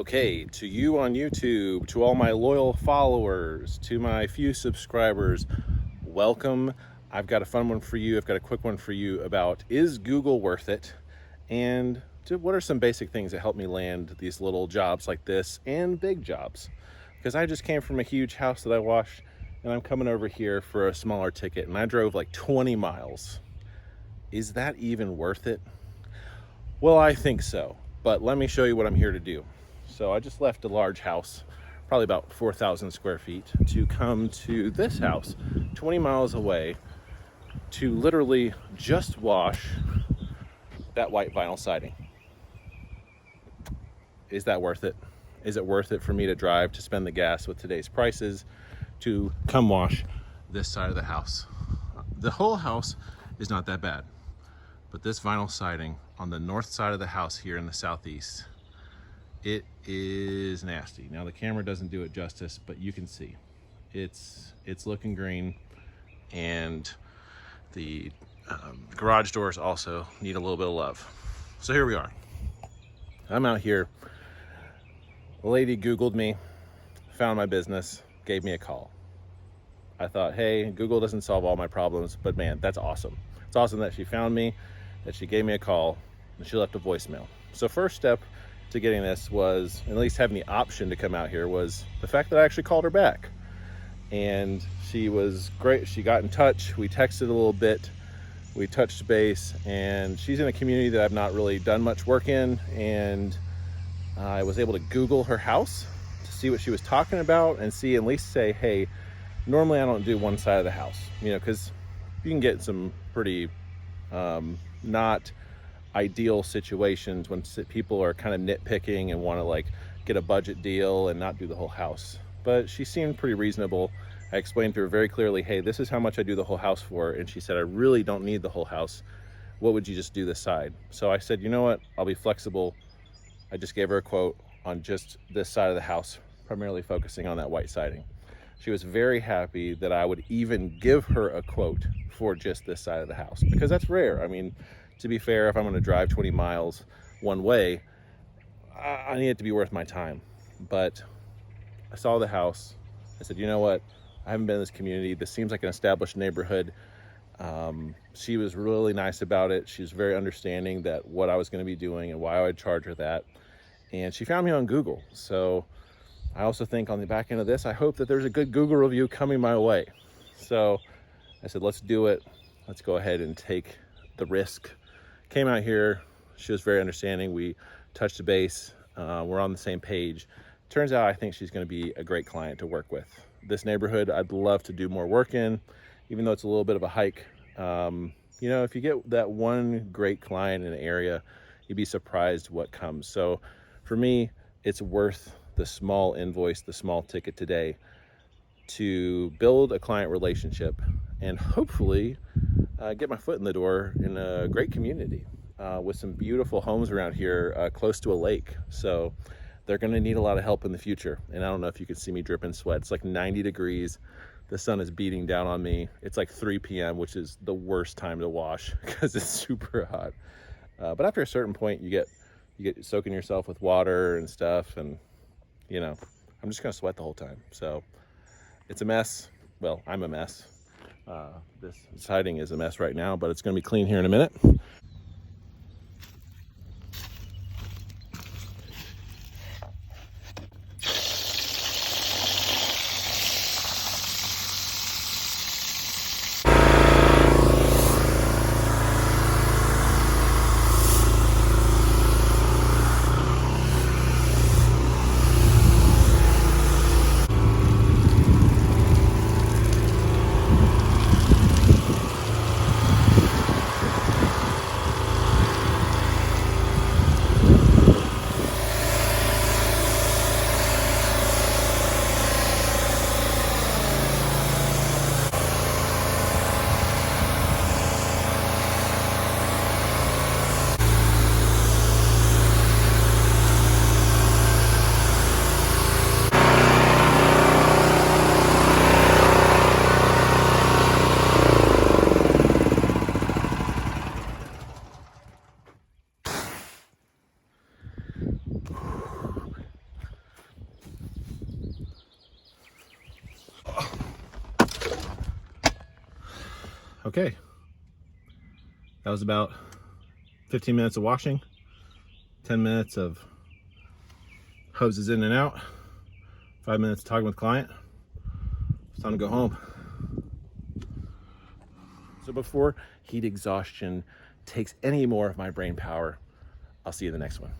Okay, to you on YouTube, to all my loyal followers, to my few subscribers, welcome. I've got a fun one for you. I've got a quick one for you about, is Google worth it? And what are some basic things that help me land these little jobs like this and big jobs? Because I just came from a huge house that I washed, and I'm coming over here for a smaller ticket, and I drove like 20 miles. Is that even worth it? Well, I think so, but let me show you what I'm here to do. So I just left a large house, probably about 4,000 square feet, to come to this house 20 miles away to literally just wash that white vinyl siding. Is that worth it? Is it worth it for me to drive, to spend the gas with today's prices, to come wash this side of the house? The whole house is not that bad, but this vinyl siding on the north side of the house here in the southeast, it is nasty. Now the camera doesn't do it justice, but you can see it's looking green, and the garage doors also need a little bit of love. So here we are. I'm out here. A lady Googled me, found my business, gave me a call. I thought, hey, Google doesn't solve all my problems, but man, that's awesome. It's awesome that she found me, that she gave me a call, and she left a voicemail. So first step to getting this was, at least having the option to come out here, was the fact that I actually called her back. And she was great. She got in touch. We texted a little bit. We touched base, and she's in a community that I've not really done much work in. And I was able to Google her house to see what she was talking about and see, at least say, hey, normally I don't do one side of the house, because you can get some pretty not ideal situations when people are kind of nitpicking and want to like get a budget deal and not do the whole house. But she seemed pretty reasonable. I explained to her very clearly, hey, this is how much I do the whole house for. And she said, I really don't need the whole house. What would you just do this side? So I said, you know what, I'll be flexible. I just gave her a quote on just this side of the house, primarily focusing on that white siding. She was very happy that I would even give her a quote for just this side of the house, because that's rare. I mean, to be fair, if I'm going to drive 20 miles one way, I need it to be worth my time. But I saw the house. I said, you know what? I haven't been in this community. This seems like an established neighborhood. She was really nice about it. She was very understanding that what I was going to be doing and why I would charge her that. And she found me on Google. So I also think on the back end of this, I hope that there's a good Google review coming my way. So I said, let's do it. Let's go ahead and take the risk. Came out here. She was very understanding. We touched the base. We're on the same page. Turns out I think she's going to be a great client to work with. This neighborhood, I'd love to do more work in, even though it's a little bit of a hike. If you get that one great client in an area, you'd be surprised what comes. So for me, it's worth the small invoice, the small ticket today, to build a client relationship and hopefully get my foot in the door in a great community with some beautiful homes around here close to a lake. So they're going to need a lot of help in the future. And I don't know if you can see me dripping sweat. It's like 90 degrees. The sun is beating down on me. It's like 3 p.m., which is the worst time to wash because it's super hot. But after a certain point, you get soaking yourself with water and stuff, and I'm just gonna sweat the whole time. So it's a mess. Well, I'm a mess. This siding is a mess right now, but it's gonna be clean here in a minute. Okay, that was about 15 minutes of washing, 10 minutes of hoses in and out, 5 minutes talking with client. It's time to go home. So before heat exhaustion takes any more of my brain power, I'll see you in the next one.